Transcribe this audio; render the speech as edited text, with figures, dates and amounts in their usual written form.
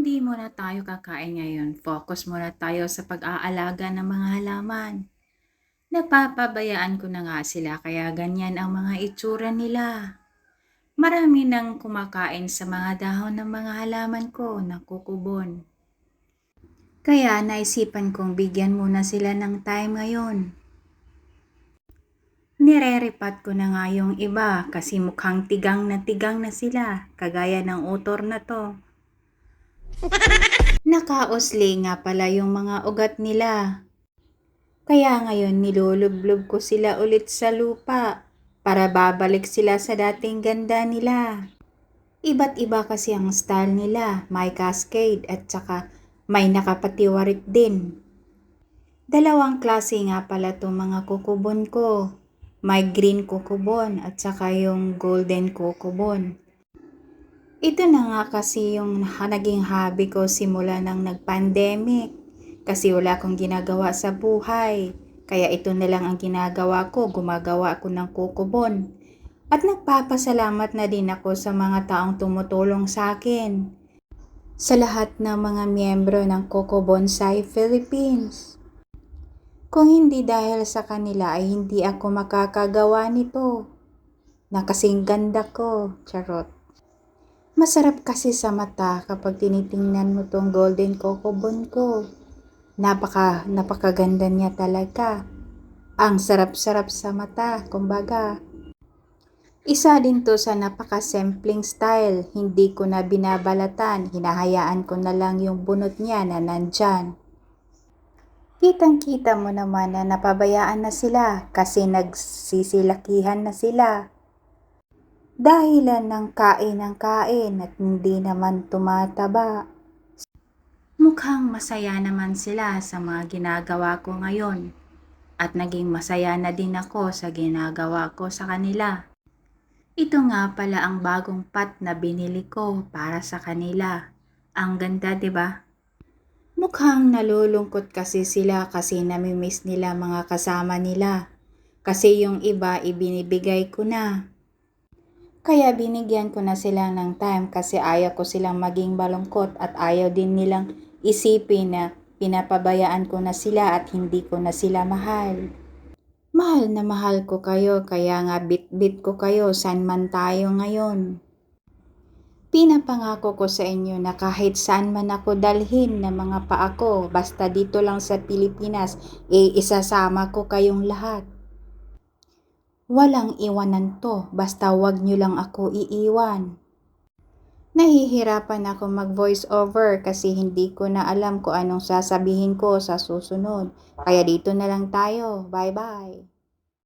hindi muna tayo kakain ngayon. Focus muna tayo sa pag-aalaga ng mga halaman. Napapabayaan ko na nga sila kaya ganyan ang mga itsura nila. Marami nang kumakain sa mga dahon ng mga halaman ko na kukubon. Kaya naisipan kong bigyan muna sila ng time ngayon. Nireripat ko na nga yung iba kasi mukhang tigang na sila, kagaya ng utor na to. Nakausli nga pala yung mga ugat nila. Kaya ngayon nilulublob ko sila ulit sa lupa para babalik sila sa dating ganda nila. Iba't iba kasi ang style nila, may cascade at saka may nakapatiwarik din. Dalawang klase nga pala itong mga kukubon ko. May green kukubon at saka yung golden kukubon. Ito na nga kasi yung naging hobby ko simula nang nag-pandemic. Kasi wala akong ginagawa sa buhay. Kaya ito na lang ang ginagawa ko, gumagawa ako ng kukubon. At nagpapasalamat na din ako sa mga taong tumutulong sa akin. Sa lahat ng mga miyembro ng Coco Bonsai Philippines. Kung hindi dahil sa kanila ay hindi ako makakagawa nito. Na kasing ganda ko, charot. Masarap kasi sa mata kapag tinitingnan mo tong golden kukubon ko. Napakaganda niya talaga. Ang sarap-sarap sa mata, kumbaga. Isa din to sa napaka-simpleng style, hindi ko na binabalatan, hinahayaan ko na lang yung bunot niya na nandyan. Kitang-kita mo naman na napabayaan na sila kasi nagsisilakihan na sila. Dahilan ng kain at hindi naman tumataba. Mukhang masaya naman sila sa mga ginagawa ko ngayon at naging masaya na din ako sa ginagawa ko sa kanila. Ito nga pala ang bagong pot na binili ko para sa kanila. Ang ganda, 'di ba? Mukhang nalulungkot kasi sila kasi namimiss nila mga kasama nila. Kasi yung iba ibinibigay ko na. Kaya binigyan ko na sila ng time kasi ayaw ko silang maging malungkot at ayaw din nilang isipin na pinapabayaan ko na sila at hindi ko na sila mahal. Mahal na mahal ko kayo kaya nga bit-bit ko kayo saan man tayo ngayon. Pinapangako ko sa inyo na kahit saan man ako dalhin ng mga paa ko, basta dito lang sa Pilipinas, isasama ko kayong lahat. Walang iwanan to, basta wag nyo lang ako iiwan. Nahihirapan ako mag-voice over kasi hindi ko na alam kung anong sasabihin ko sa susunod. Kaya dito na lang tayo. Bye-bye.